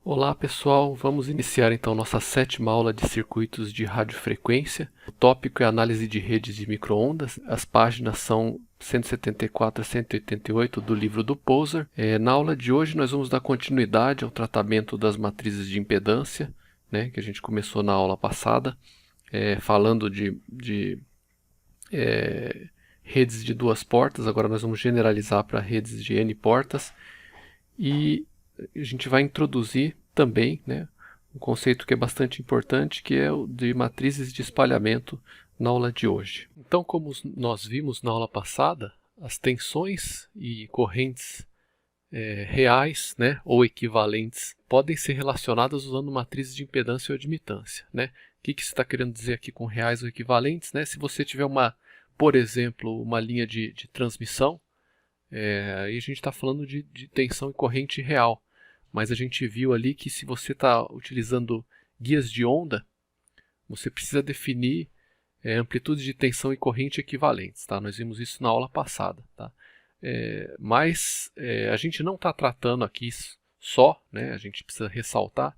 Olá pessoal, vamos iniciar então nossa sétima aula de circuitos de radiofrequência. O tópico é análise de redes de microondas. As páginas são 174 a 188 do livro do Poser. Na aula de hoje nós vamos dar continuidade ao tratamento das matrizes de impedância, que a gente começou na aula passada, falando de redes de duas portas. Agora nós vamos generalizar para redes de N portas e a gente vai introduzir também um conceito que é bastante importante, que é o de matrizes de espalhamento na aula de hoje. Então, como nós vimos na aula passada, as tensões e correntes reais ou equivalentes podem ser relacionadas usando matrizes de impedância ou admitância. O que você está querendo dizer aqui com reais ou equivalentes? Se você tiver, por exemplo, uma linha de transmissão, aí a gente está falando de tensão e corrente real. Mas a gente viu ali que se você está utilizando guias de onda, você precisa definir amplitudes de tensão e corrente equivalentes. Tá? Nós vimos isso na aula passada. Tá? Mas a gente não está tratando aqui só, a gente precisa ressaltar,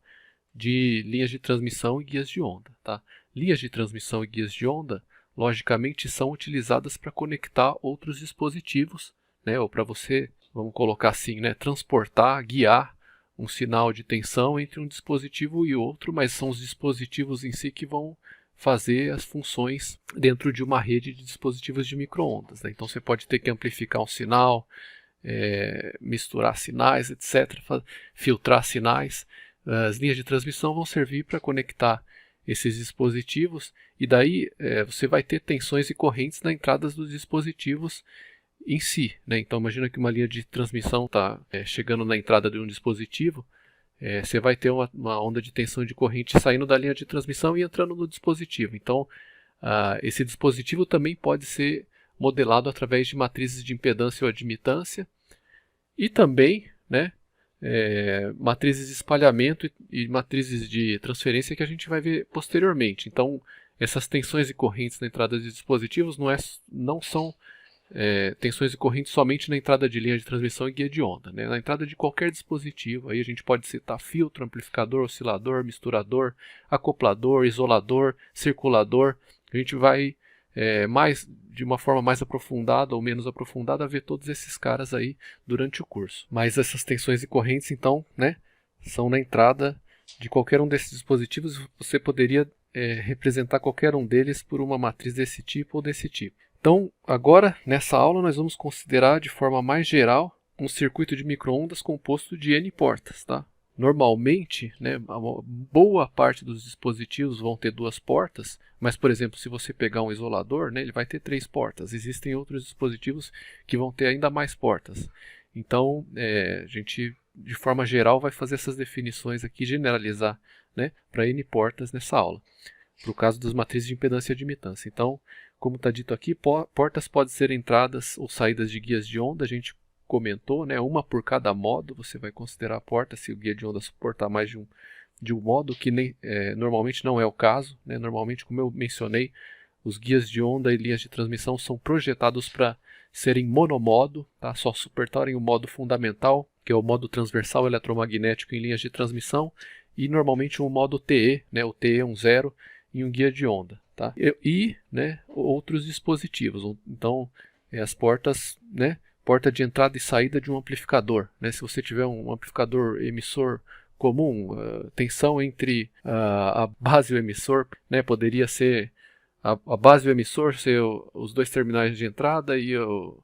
de linhas de transmissão e guias de onda. Tá? Linhas de transmissão e guias de onda, logicamente, são utilizadas para conectar outros dispositivos, ou para você, vamos colocar assim, transportar, guiar um sinal de tensão entre um dispositivo e outro, mas são os dispositivos em si que vão fazer as funções dentro de uma rede de dispositivos de microondas. Então você pode ter que amplificar um sinal, misturar sinais, etc., filtrar sinais. As linhas de transmissão vão servir para conectar esses dispositivos e daí você vai ter tensões e correntes nas entradas dos dispositivos em si. Então imagina que uma linha de transmissão está chegando na entrada de um dispositivo, você vai ter uma onda de tensão e de corrente saindo da linha de transmissão e entrando no dispositivo. Então esse dispositivo também pode ser modelado através de matrizes de impedância ou admitância e também matrizes de espalhamento e matrizes de transferência que a gente vai ver posteriormente. Então essas tensões e correntes na entrada de dispositivos não são tensões e correntes somente na entrada de linha de transmissão e guia de onda. Na entrada de qualquer dispositivo, aí a gente pode citar filtro, amplificador, oscilador, misturador, acoplador, isolador, circulador. A gente vai de uma forma mais aprofundada ou menos aprofundada ver todos esses caras aí durante o curso. Mas essas tensões e correntes, então, são na entrada de qualquer um desses dispositivos. Você poderia representar qualquer um deles por uma matriz desse tipo ou desse tipo. Então, agora, nessa aula, nós vamos considerar de forma mais geral um circuito de microondas composto de N portas. Tá? Normalmente, a boa parte dos dispositivos vão ter duas portas, mas, por exemplo, se você pegar um isolador, ele vai ter 3 portas. Existem outros dispositivos que vão ter ainda mais portas. Então, a gente, de forma geral, vai fazer essas definições aqui, generalizar para N portas nessa aula, para o caso das matrizes de impedância e admitância. Então, como está dito aqui, portas podem ser entradas ou saídas de guias de onda. A gente comentou, uma por cada modo. Você vai considerar a porta se o guia de onda suportar mais de um modo, que normalmente não é o caso. Normalmente, como eu mencionei, os guias de onda e linhas de transmissão são projetados para serem monomodo, tá? Só suportarem o modo fundamental, que é o modo transversal eletromagnético em linhas de transmissão, e normalmente um modo TE, o TE10 em um guia de onda. Tá? E outros dispositivos. Então, as portas, porta de entrada e saída de um amplificador. Se você tiver um amplificador emissor comum, tensão entre a base e o emissor, poderia ser a base e o emissor ser os dois terminais de entrada e o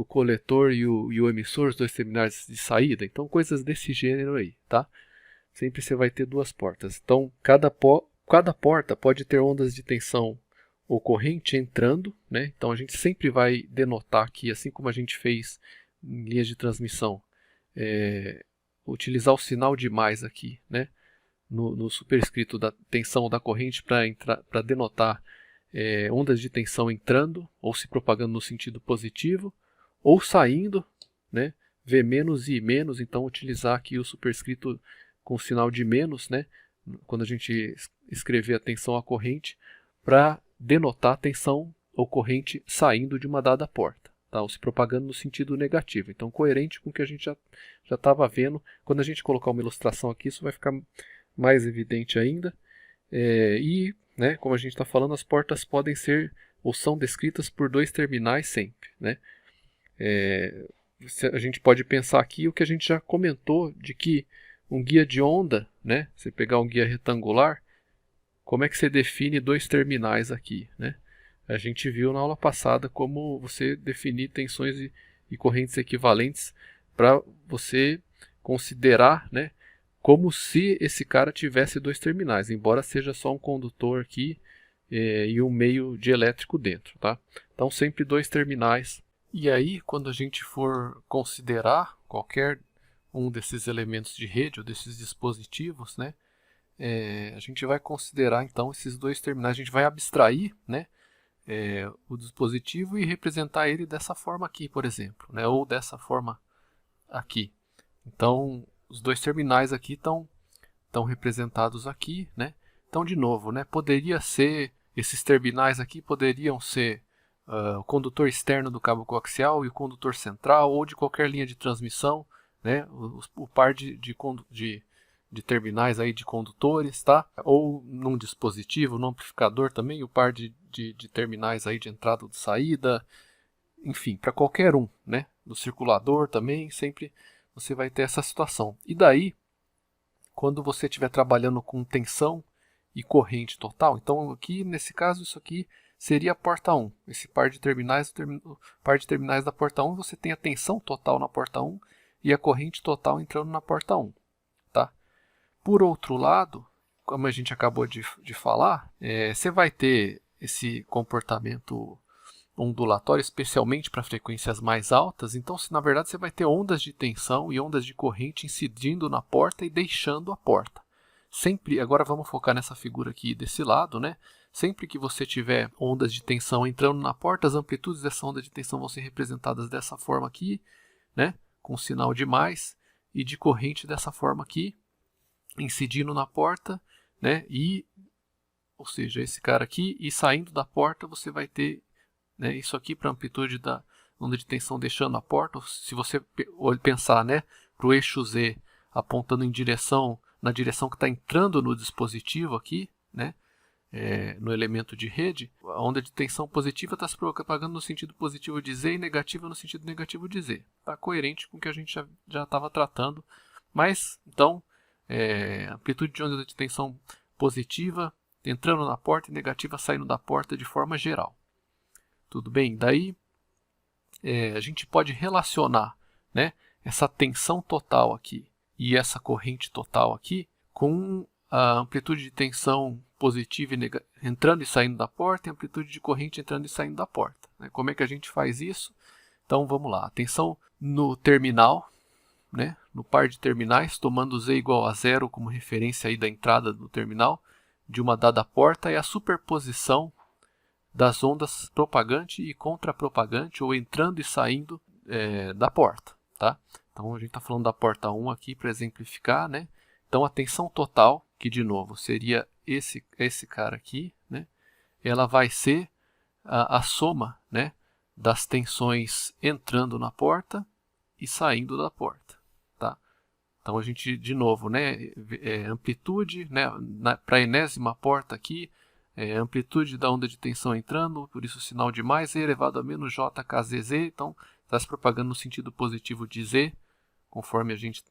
coletor e o emissor, os dois terminais de saída. Então, coisas desse gênero aí. Tá? Sempre você vai ter duas portas. Então, cada porta pode ter ondas de tensão ou corrente entrando. Então a gente sempre vai denotar aqui, assim como a gente fez em linhas de transmissão, utilizar o sinal de mais aqui, no superescrito da tensão ou da corrente para denotar ondas de tensão entrando ou se propagando no sentido positivo ou saindo, V menos e I menos. Então utilizar aqui o superescrito com o sinal de menos, quando a gente escrever a tensão à corrente, para denotar a tensão ou corrente saindo de uma dada porta. tá? Ou se propagando no sentido negativo. Então, coerente com o que a gente já estava vendo. Quando a gente colocar uma ilustração aqui, isso vai ficar mais evidente ainda. Né, como a gente está falando, as portas podem ser ou são descritas por dois terminais sempre, né? A gente pode pensar aqui o que a gente já comentou, de que um guia de onda, né, você pegar um guia retangular, como é que você define dois terminais aqui, né? A gente viu na aula passada como você definir tensões e correntes equivalentes para você considerar, né, como se esse cara tivesse dois terminais, embora seja só um condutor aqui e um meio de elétrico dentro, tá? Então sempre dois terminais. E aí, quando a gente for considerar qualquer um desses elementos de rede ou desses dispositivos, né, a gente vai considerar então esses dois terminais, a gente vai abstrair, né, o dispositivo e representar ele dessa forma aqui, por exemplo, né, ou dessa forma aqui. Então, os dois terminais aqui estão representados aqui, né? Então, de novo, né, poderia ser, esses terminais aqui poderiam ser o condutor externo do cabo coaxial e o condutor central, ou de qualquer linha de transmissão, né, o par de terminais aí de condutores, tá? Ou num dispositivo, no amplificador também, o par de terminais aí de entrada ou de saída, enfim, para qualquer um, né? No circulador também, sempre você vai ter essa situação. E daí, quando você estiver trabalhando com tensão e corrente total, então aqui nesse caso isso aqui seria a porta 1, esse par de terminais, da porta 1, você tem a tensão total na porta 1 e a corrente total entrando na porta 1. Tá? Por outro lado, como a gente acabou de falar, você vai ter esse comportamento ondulatório, especialmente para frequências mais altas, então na verdade você vai ter ondas de tensão e ondas de corrente incidindo na porta e deixando a porta. Sempre, agora vamos focar nessa figura aqui desse lado, né? Sempre que você tiver ondas de tensão entrando na porta, as amplitudes dessa onda de tensão vão ser representadas dessa forma aqui, né? Com sinal de mais, e de corrente dessa forma aqui, incidindo na porta, né? Ou seja, esse cara aqui, e saindo da porta você vai ter, né, isso aqui para a amplitude da onda de tensão deixando a porta. Se você pensar, né, para o eixo Z apontando na direção que está entrando no dispositivo aqui, né, no elemento de rede, a onda de tensão positiva está se propagando no sentido positivo de Z e negativa no sentido negativo de Z. Está coerente com o que a gente já estava tratando. Mas, então, amplitude de onda de tensão positiva entrando na porta e negativa saindo da porta de forma geral. Tudo bem? Daí a gente pode relacionar, né, essa tensão total aqui e essa corrente total aqui com a amplitude de tensão positiva entrando e saindo da porta e a amplitude de corrente entrando e saindo da porta. Né? Como é que a gente faz isso? Então vamos lá, a tensão no terminal, né, no par de terminais, tomando Z igual a 0 como referência aí da entrada do terminal de uma dada porta, é a superposição das ondas propagante e contrapropagante, ou entrando e saindo da porta. Tá? Então a gente está falando da porta 1 aqui para exemplificar, né? Então a tensão total, que de novo seria esse cara aqui, né? Ela vai ser a soma, né, das tensões entrando na porta e saindo da porta. Tá? Então a gente, de novo, né, amplitude, né, para a enésima porta aqui, amplitude da onda de tensão entrando, por isso o sinal de mais, E elevado a menos JKZZ, então está se propagando no sentido positivo de Z, conforme a gente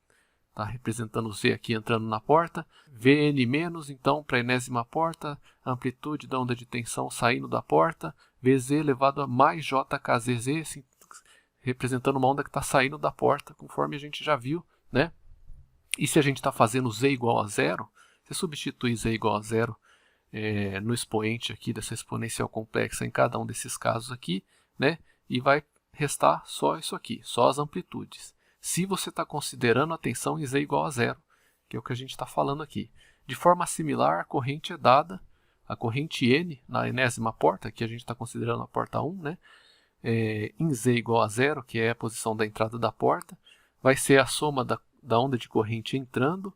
está representando o Z aqui entrando na porta. Vn menos, então, para a enésima porta, a amplitude da onda de tensão saindo da porta, Vz elevado a mais JKZZ, assim, representando uma onda que está saindo da porta, conforme a gente já viu, né? E se a gente está fazendo Z igual a 0, você substitui Z igual a 0 no expoente aqui dessa exponencial complexa em cada um desses casos aqui, né? E vai restar só isso aqui, só as amplitudes. Se você está considerando a tensão em Z igual a 0, que é o que a gente está falando aqui. De forma similar, a corrente é dada, a corrente N na enésima porta, que a gente está considerando a porta 1, né? Em Z igual a 0, que é a posição da entrada da porta, vai ser a soma da onda de corrente entrando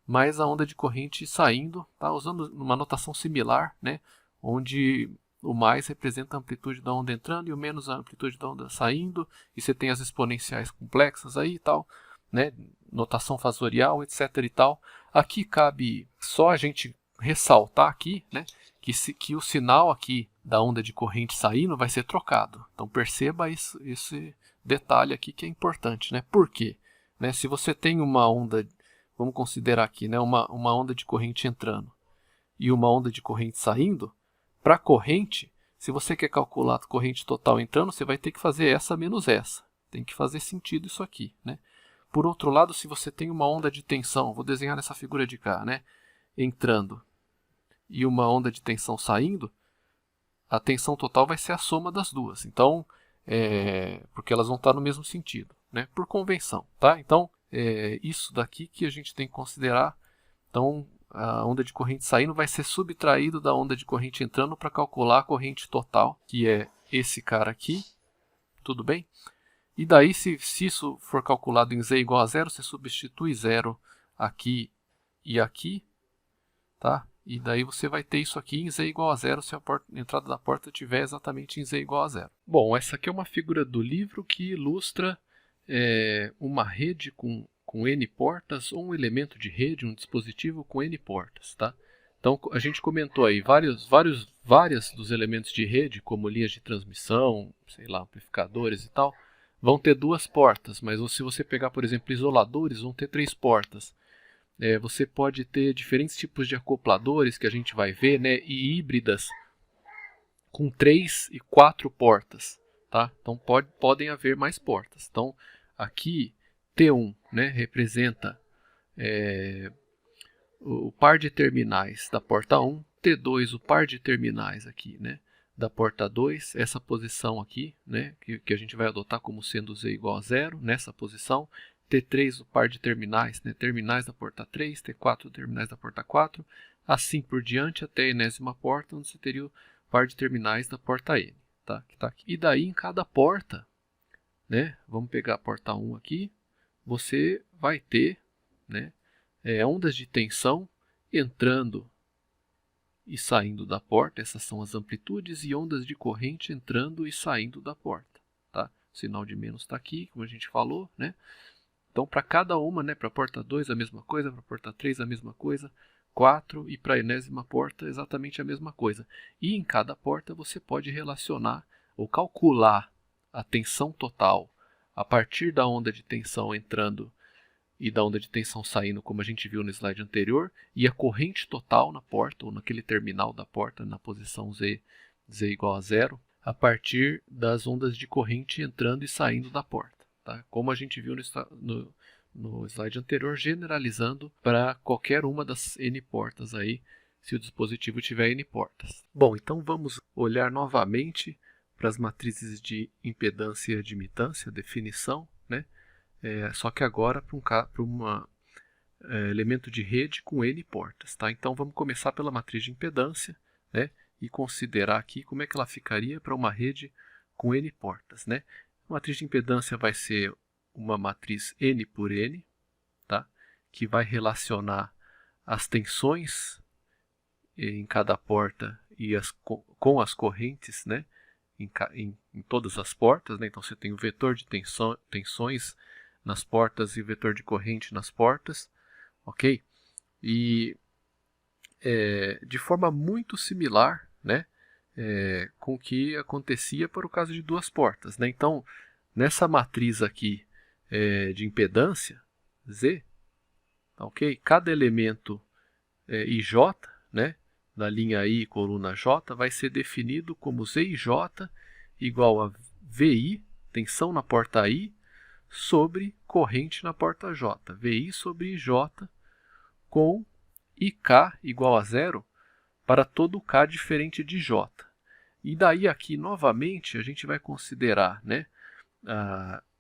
mais a onda de corrente saindo, tá? Usando uma notação similar, né? Onde o mais representa a amplitude da onda entrando e o menos a amplitude da onda saindo, e você tem as exponenciais complexas aí e tal, né? Notação fasorial, etc. e tal. Aqui cabe só a gente ressaltar aqui, né? Que o sinal aqui da onda de corrente saindo vai ser trocado. Então perceba esse detalhe aqui que é importante, né? Por quê? Né? Se você tem uma onda, vamos considerar aqui, né? uma onda de corrente entrando e uma onda de corrente saindo, para a corrente, se você quer calcular a corrente total entrando, você vai ter que fazer essa menos essa. Tem que fazer sentido isso aqui, né? Por outro lado, se você tem uma onda de tensão, vou desenhar nessa figura de cá, né? Entrando e uma onda de tensão saindo, a tensão total vai ser a soma das duas. Então, porque elas vão estar no mesmo sentido, né? Por convenção, tá? Então, isso daqui que a gente tem que considerar. Então, a onda de corrente saindo vai ser subtraído da onda de corrente entrando para calcular a corrente total, que é esse cara aqui, tudo bem? E daí, se isso for calculado em z igual a zero, você substitui zero aqui e aqui, tá? E daí você vai ter isso aqui em z igual a zero se a entrada da porta estiver exatamente em z igual a zero. Bom, essa aqui é uma figura do livro que ilustra uma rede com N portas ou um elemento de rede, um dispositivo com N portas, tá? Então, a gente comentou aí várias dos elementos de rede, como linhas de transmissão, sei lá, amplificadores e tal, vão ter duas portas, mas se você pegar, por exemplo, isoladores, vão ter 3 portas. Você pode ter diferentes tipos de acopladores que a gente vai ver, né, e híbridas com 3 e 4 portas, tá? Então podem haver mais portas. Então aqui T1, né, representa o par de terminais da porta 1, T2 o par de terminais aqui, né, da porta 2, essa posição aqui, né, que a gente vai adotar como sendo z igual a zero, nessa posição. T3 o par de terminais, né, terminais da porta 3, T4 terminais da porta 4, assim por diante até a enésima porta, onde você teria o par de terminais da porta N. Tá? Que tá aqui. E daí em cada porta, né, vamos pegar a porta 1 aqui, você vai ter, né, ondas de tensão entrando e saindo da porta, essas são as amplitudes, e ondas de corrente entrando e saindo da porta. Tá? O sinal de menos está aqui, como a gente falou, né? Então, para cada uma, né, para a porta 2 a mesma coisa, para a porta 3 a mesma coisa, 4 e para a enésima porta exatamente a mesma coisa. E em cada porta você pode relacionar ou calcular a tensão total a partir da onda de tensão entrando e da onda de tensão saindo, como a gente viu no slide anterior, e a corrente total na porta, ou naquele terminal da porta, na posição z igual a zero, a partir das ondas de corrente entrando e saindo da porta. Tá? Como a gente viu no slide anterior, generalizando para qualquer uma das N portas aí, se o dispositivo tiver N portas. Bom, então vamos olhar novamente para as matrizes de impedância e admitância, definição, né? Só que agora para um elemento de rede com N portas. Tá? Então vamos começar pela matriz de impedância, né? E considerar aqui como é que ela ficaria para uma rede com N portas, né? A matriz de impedância vai ser uma matriz N por N, tá? Que vai relacionar as tensões em cada porta e com as correntes, né? Em todas as portas, né? Então você tem o vetor de tensões nas portas e o vetor de corrente nas portas, ok? E de forma muito similar, né? Com o que acontecia para o caso de duas portas, né? Então, nessa matriz aqui de impedância, Z, ok? Cada elemento IJ, né, da linha I coluna J, vai ser definido como ZIJ igual a VI, tensão na porta I, sobre corrente na porta J. VI sobre IJ com IK igual a zero para todo K diferente de J. E daí aqui, novamente, a gente vai considerar, né,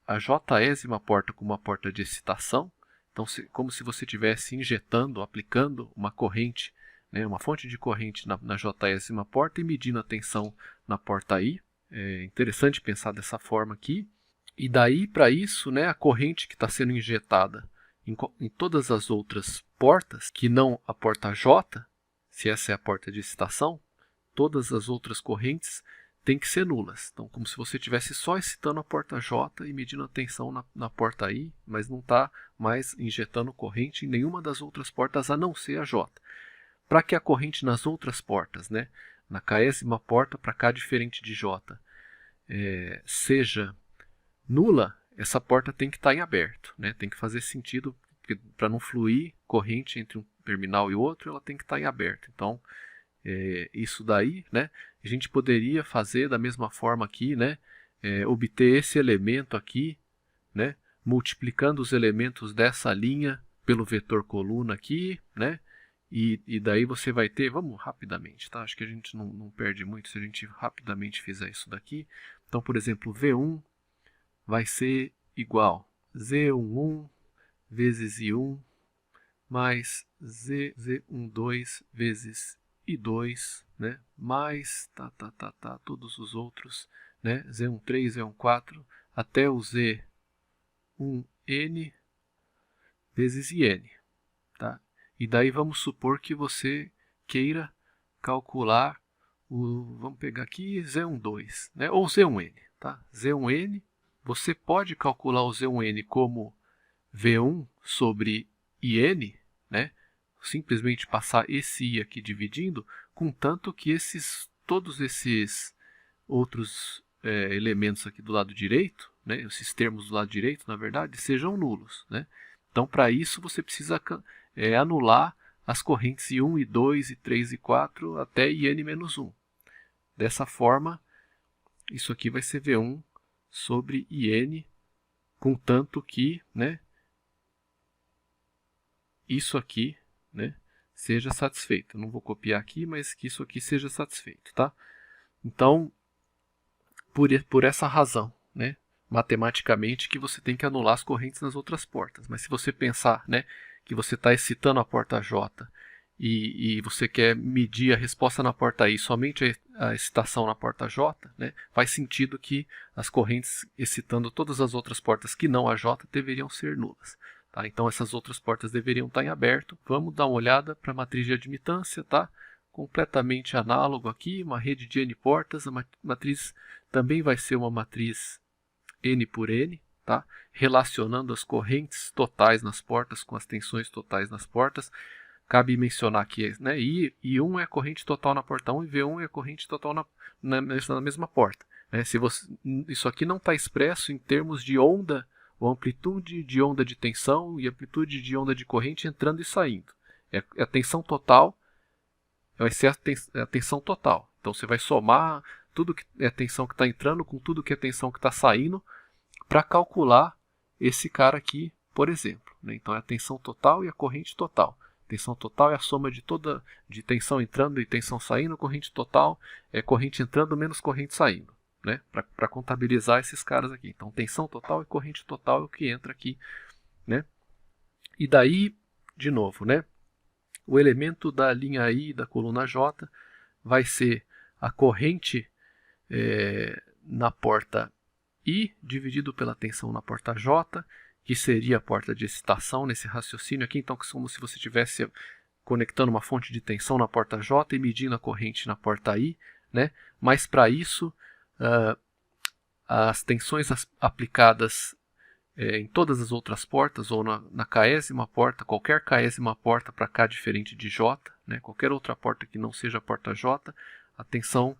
a Jésima porta como uma porta de excitação. Então, como se você estivesse injetando, aplicando uma corrente, né, uma fonte de corrente na Jésima porta e medindo a tensão na porta I. É interessante pensar dessa forma aqui. E daí, para isso, né, a corrente que está sendo injetada em todas as outras portas, que não a porta J, se essa é a porta de excitação, todas as outras correntes têm que ser nulas. Então, como se você estivesse só excitando a porta J e medindo a tensão na porta I, mas não está mais injetando corrente em nenhuma das outras portas a não ser a J. Para que a corrente nas outras portas, né, na késima porta para K diferente de J, seja nula, essa porta tem que estar em aberto, né? Tem que fazer sentido, para não fluir corrente entre um terminal e outro, ela tem que estar em aberto. Então, isso daí, né, a gente poderia fazer da mesma forma aqui, né, obter esse elemento aqui, né, multiplicando os elementos dessa linha pelo vetor coluna aqui, né, e daí você vai ter, vamos rapidamente, tá? Acho que a gente não perde muito se a gente rapidamente fizer isso daqui. Então, por exemplo, V1 vai ser igual a Z11 vezes I1 mais Z12 vezes I2, né? Mais todos os outros, né? Z13, Z14 até o Z1N vezes IN, tá? E daí vamos supor que você queira calcular vamos pegar aqui Z12, né? Ou Z1N, tá? Z1N, você pode calcular o Z1N como V1 sobre IN, né? Simplesmente passar esse I aqui dividindo, contanto que todos esses outros elementos aqui do lado direito, né? Esses termos do lado direito, na verdade, sejam nulos, né? Então, para isso, você precisa anular as correntes I1, I2, I3 e 4 até IN-1. Dessa forma, isso aqui vai ser V1 sobre IN, contanto que, né, isso aqui, né, seja satisfeito. Eu não vou copiar aqui, mas que isso aqui seja satisfeito, tá? Então, por essa razão, né, matematicamente, que você tem que anular as correntes nas outras portas. Mas se você pensar, né, que você está excitando a porta J e você quer medir a resposta na porta I, somente a excitação na porta J, né, faz sentido que as correntes excitando todas as outras portas que não a J deveriam ser nulas. Tá? Então essas outras portas deveriam estar em aberto. Vamos dar uma olhada para a matriz de admitância, tá? Completamente análogo aqui, uma rede de N portas. A matriz também vai ser uma matriz N por N, tá? Relacionando as correntes totais nas portas com as tensões totais nas portas. Cabe mencionar que, né, I1 é a corrente total na porta 1 e V1 é a corrente total na mesma porta. Né? Isso aqui não está expresso em termos de onda, ou amplitude de onda de tensão e amplitude de onda de corrente entrando e saindo. A tensão total vai ser a tensão total. Então você vai somar tudo que é tensão que está entrando com tudo que é tensão que está saindo para calcular esse cara aqui, por exemplo. Né? Então é a tensão total e a corrente total. Tensão total é a soma de tensão entrando e tensão saindo. Corrente total é corrente entrando menos corrente saindo. Né, para contabilizar esses caras aqui. Então, tensão total e corrente total é o que entra aqui. Né? E daí, de novo, né, o elemento da linha I da coluna J vai ser a corrente na porta I dividido pela tensão na porta J, que seria a porta de excitação nesse raciocínio aqui. Então, como se você estivesse conectando uma fonte de tensão na porta J e medindo a corrente na porta I. Né? Mas, para isso, as tensões aplicadas em todas as outras portas, ou na késima porta, qualquer késima porta para K diferente de J, né, qualquer outra porta que não seja a porta J, a tensão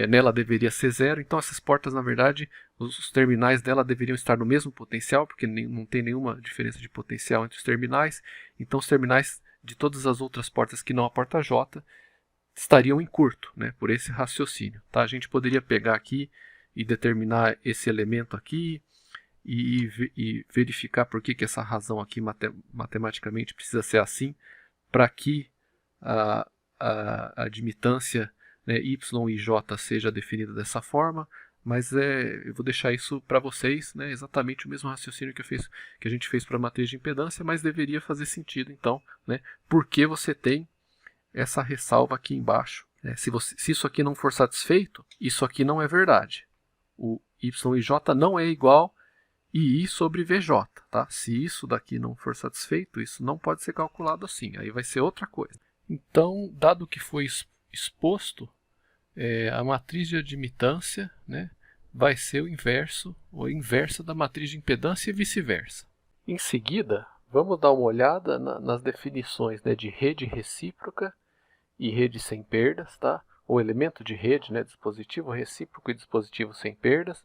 nela deveria ser zero. Então essas portas, na verdade, os terminais dela deveriam estar no mesmo potencial, porque não tem nenhuma diferença de potencial entre os terminais. Então os terminais de todas as outras portas que não a porta J estariam em curto, né, por esse raciocínio. Tá? A gente poderia pegar aqui e determinar esse elemento aqui e verificar por que essa razão aqui matematicamente precisa ser assim, para que a admitância, né, y e j seja definida dessa forma, mas eu vou deixar isso para vocês, né, exatamente o mesmo raciocínio que a gente fez para a matriz de impedância, mas deveria fazer sentido então, né, porque você tem essa ressalva aqui embaixo. Né? Se isso aqui não for satisfeito, isso aqui não é verdade. O y e j não é igual a I sobre Vj. Tá? Se isso daqui não for satisfeito, isso não pode ser calculado assim. Aí vai ser outra coisa. Então, dado que foi exposto, a matriz de admitância, né, vai ser o inverso ou inversa da matriz de impedância e vice-versa. Em seguida, vamos dar uma olhada nas definições, né, de rede recíproca e rede sem perdas, tá? Ou elemento de rede, né, dispositivo recíproco e dispositivo sem perdas.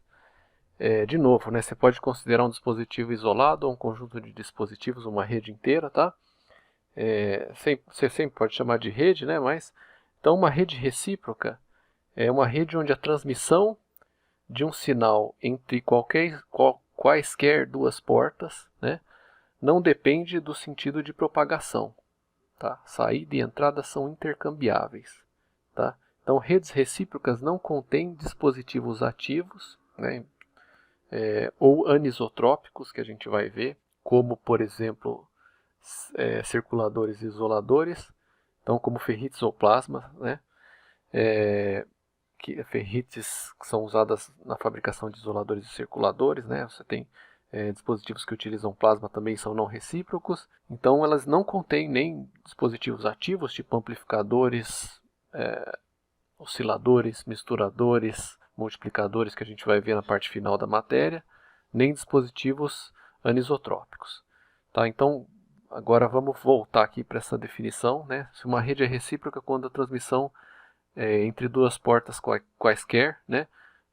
De novo, né, você pode considerar um dispositivo isolado ou um conjunto de dispositivos, uma rede inteira, tá? Você sempre pode chamar de rede, né, mas então uma rede recíproca é uma rede onde a transmissão de um sinal entre quaisquer duas portas, né, não depende do sentido de propagação. Tá? Saída e entrada são intercambiáveis. Tá? Então, redes recíprocas não contêm dispositivos ativos, né, ou anisotrópicos, que a gente vai ver, como, por exemplo, circuladores e isoladores, então, como ferrites ou plasmas, né, ferrites que são usadas na fabricação de isoladores e circuladores, né, você tem dispositivos que utilizam plasma também são não recíprocos, então elas não contêm nem dispositivos ativos, tipo amplificadores, osciladores, misturadores, multiplicadores, que a gente vai ver na parte final da matéria, nem dispositivos anisotrópicos. Tá? Então, agora vamos voltar aqui para essa definição, né? Se uma rede é recíproca quando a transmissão entre duas portas quaisquer, né,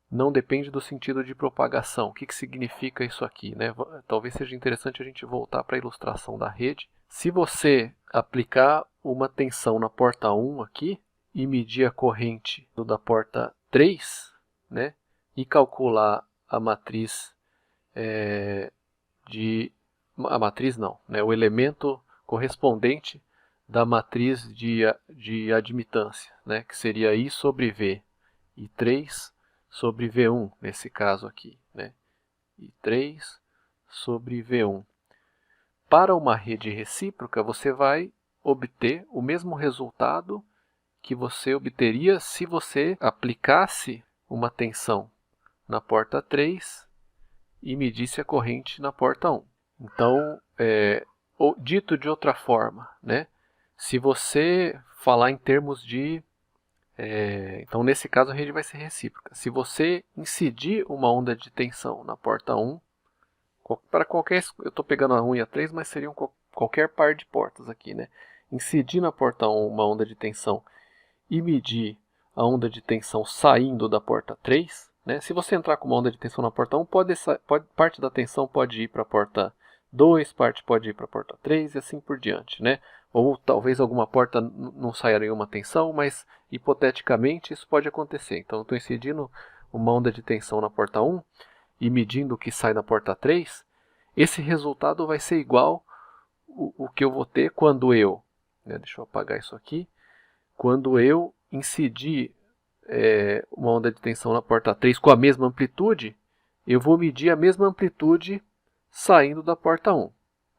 não depende do sentido de propagação. O que significa isso aqui, né? Talvez seja interessante a gente voltar para a ilustração da rede. Se você aplicar uma tensão na porta 1 aqui e medir a corrente da porta 3, né, e calcular a matriz o elemento correspondente da matriz de admitância, né, que seria I sobre V, e 3 sobre V1, nesse caso aqui, né? E 3 sobre V1. Para uma rede recíproca, você vai obter o mesmo resultado que você obteria se você aplicasse uma tensão na porta 3 e medisse a corrente na porta 1. Então, dito de outra forma, né? Se você falar em termos de então, nesse caso, a rede vai ser recíproca. Se você incidir uma onda de tensão na porta 1, para qualquer, eu estou pegando a 1 e a 3, mas seriam qualquer par de portas aqui, né? Incidir na porta 1 uma onda de tensão e medir a onda de tensão saindo da porta 3, né? Se você entrar com uma onda de tensão na porta 1, parte da tensão pode ir para a porta 2, parte pode ir para a porta 3 e assim por diante, né? Ou talvez alguma porta não saia nenhuma tensão, mas hipoteticamente isso pode acontecer. Então eu estou incidindo uma onda de tensão na porta 1 e medindo o que sai da porta 3, esse resultado vai ser igual o que eu vou ter quando eu, deixa eu apagar isso aqui, quando eu incidir uma onda de tensão na porta 3 com a mesma amplitude, eu vou medir a mesma amplitude saindo da porta 1.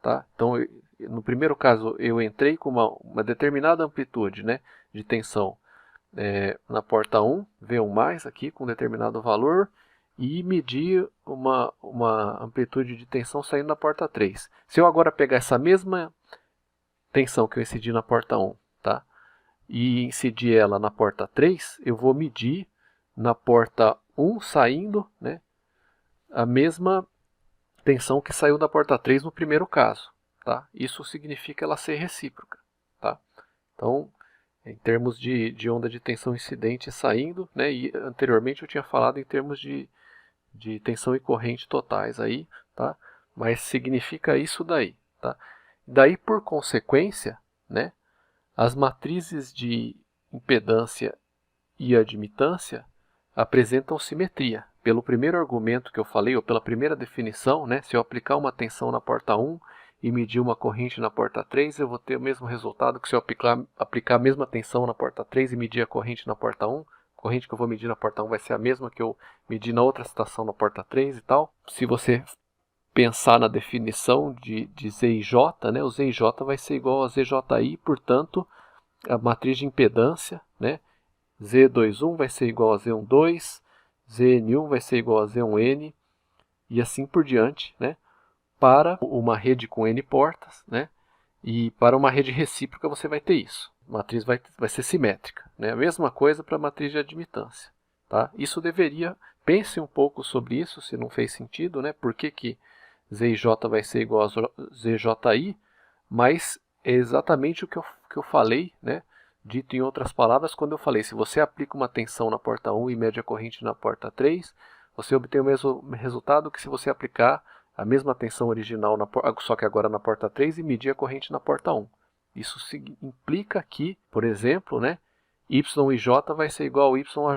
Tá? Então, no primeiro caso, eu entrei com uma determinada amplitude, né, de tensão na porta 1, V1+, aqui com determinado valor, e medir uma amplitude de tensão saindo da porta 3. Se eu agora pegar essa mesma tensão que eu incidi na porta 1, tá, e incidir ela na porta 3, eu vou medir na porta 1 saindo, né, a mesma tensão que saiu da porta 3 no primeiro caso. Tá? Isso significa ela ser recíproca. Tá? Então, em termos de onda de tensão incidente saindo, né, e anteriormente eu tinha falado em termos de tensão e corrente totais, aí, tá? Mas significa isso daí. Tá? Daí, por consequência, né, as matrizes de impedância e admitância apresentam simetria. Pelo primeiro argumento que eu falei, ou pela primeira definição, né, se eu aplicar uma tensão na porta 1 e medir uma corrente na porta 3, eu vou ter o mesmo resultado que se eu aplicar a mesma tensão na porta 3 e medir a corrente na porta 1. A corrente que eu vou medir na porta 1 vai ser a mesma que eu medi na outra situação na porta 3 e tal. Se você pensar na definição de Z e J, né, o Z e J vai ser igual a ZJI, portanto, a matriz de impedância, né, Z21 vai ser igual a Z12, Zn1 vai ser igual a Z1n, e assim por diante, né, para uma rede com N portas, né, E para uma rede recíproca você vai ter isso. A matriz vai ser simétrica, né? A mesma coisa para a matriz de admitância. Tá? Isso deveria... Pense um pouco sobre isso, se não fez sentido, né? Por que Z e J vai ser igual a ZJI, mas é exatamente o que eu falei, né? Dito em outras palavras, quando eu falei, se você aplica uma tensão na porta 1 e mede a corrente na porta 3, você obtém o mesmo resultado que se você aplicar a mesma tensão original, só que agora na porta 3 e medir a corrente na porta 1. Isso implica que, por exemplo, né, Y e J vai ser igual a Y a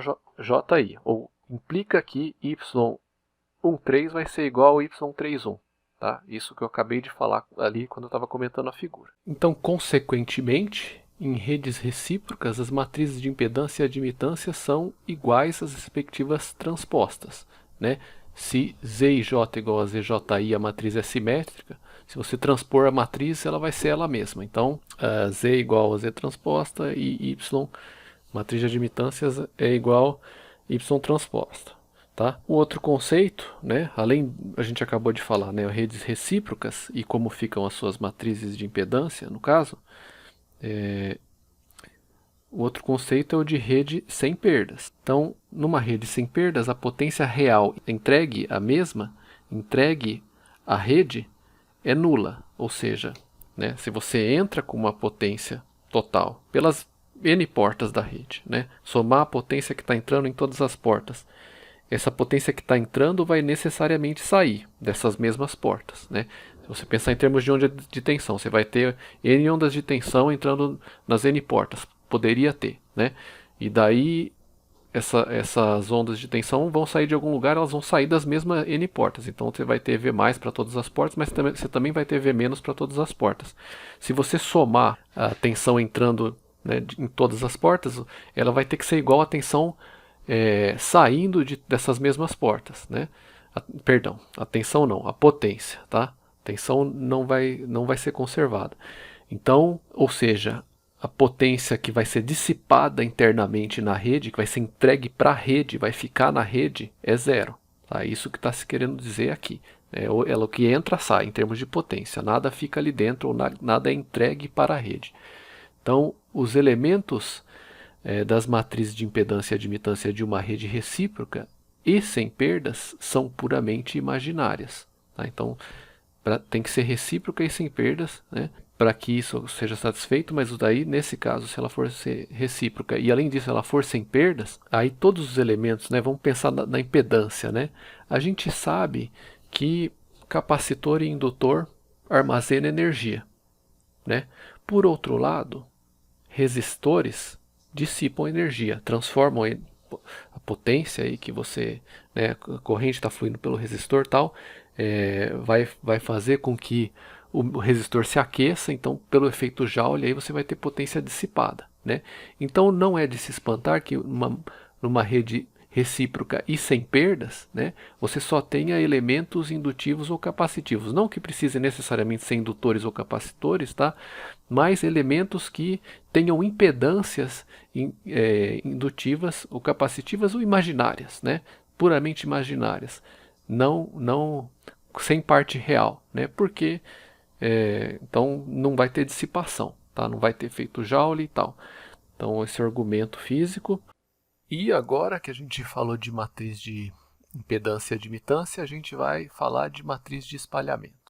JI, ou implica que Y13 vai ser igual a Y31. Tá? Isso que eu acabei de falar ali quando eu estava comentando a figura. Então, consequentemente, em redes recíprocas, as matrizes de impedância e admitância são iguais às respectivas transpostas. Né? Se Z e J é igual a ZJI, a matriz é simétrica. Se você transpor a matriz, ela vai ser ela mesma. Então, Z é igual a Z transposta e Y, matriz de admitâncias, é igual a Y transposta. Tá? O outro conceito, né, além, a gente acabou de falar, né, redes recíprocas e como ficam as suas matrizes de impedância, no caso, o outro conceito é o de rede sem perdas. Então, numa rede sem perdas, a potência real entregue à rede, é nula. Ou seja, né, se você entra com uma potência total pelas N portas da rede, né, somar a potência que está entrando em todas as portas, essa potência que está entrando vai necessariamente sair dessas mesmas portas. Né? Se você pensar em termos de onda de tensão, você vai ter N ondas de tensão entrando nas N portas. Poderia ter. Né? E daí essas ondas de tensão vão sair de algum lugar, elas vão sair das mesmas N portas. Então você vai ter V mais para todas as portas, mas você também vai ter V menos para todas as portas. Se você somar a tensão entrando, né, em todas as portas, ela vai ter que ser igual à tensão saindo dessas mesmas portas, né? Perdão, a tensão não, a potência, tá? A tensão não vai ser conservada. Então, ou seja, a potência que vai ser dissipada internamente na rede, que vai ser entregue para a rede, vai ficar na rede, é zero. Tá? Isso que está se querendo dizer aqui. É o que entra, sai, em termos de potência. Nada fica ali dentro, ou nada é entregue para a rede. Então, os elementos das matrizes de impedância e admitância de uma rede recíproca e sem perdas são puramente imaginárias. Tá? Então, tem que ser recíproca e sem perdas, né, para que isso seja satisfeito, mas daí, nesse caso, se ela for ser recíproca e além disso ela for sem perdas, aí todos os elementos, né, vamos pensar na impedância. Né? A gente sabe que capacitor e indutor armazenam energia. Né? Por outro lado, resistores dissipam energia, transformam a potência aí que você, né, a corrente está fluindo pelo resistor tal, vai fazer com que o resistor se aqueça, então pelo efeito Joule aí você vai ter potência dissipada. Né? Então não é de se espantar que numa rede recíproca e sem perdas, né, você só tenha elementos indutivos ou capacitivos. Não que precise necessariamente ser indutores ou capacitores, tá? Mas elementos que tenham impedâncias indutivas ou capacitivas ou imaginárias, né? Puramente imaginárias, não sem parte real, né? Porque então não vai ter dissipação, tá? Não vai ter efeito Joule e tal. Então esse é o argumento físico. E agora que a gente falou de matriz de impedância e admitância, a gente vai falar de matriz de espalhamento.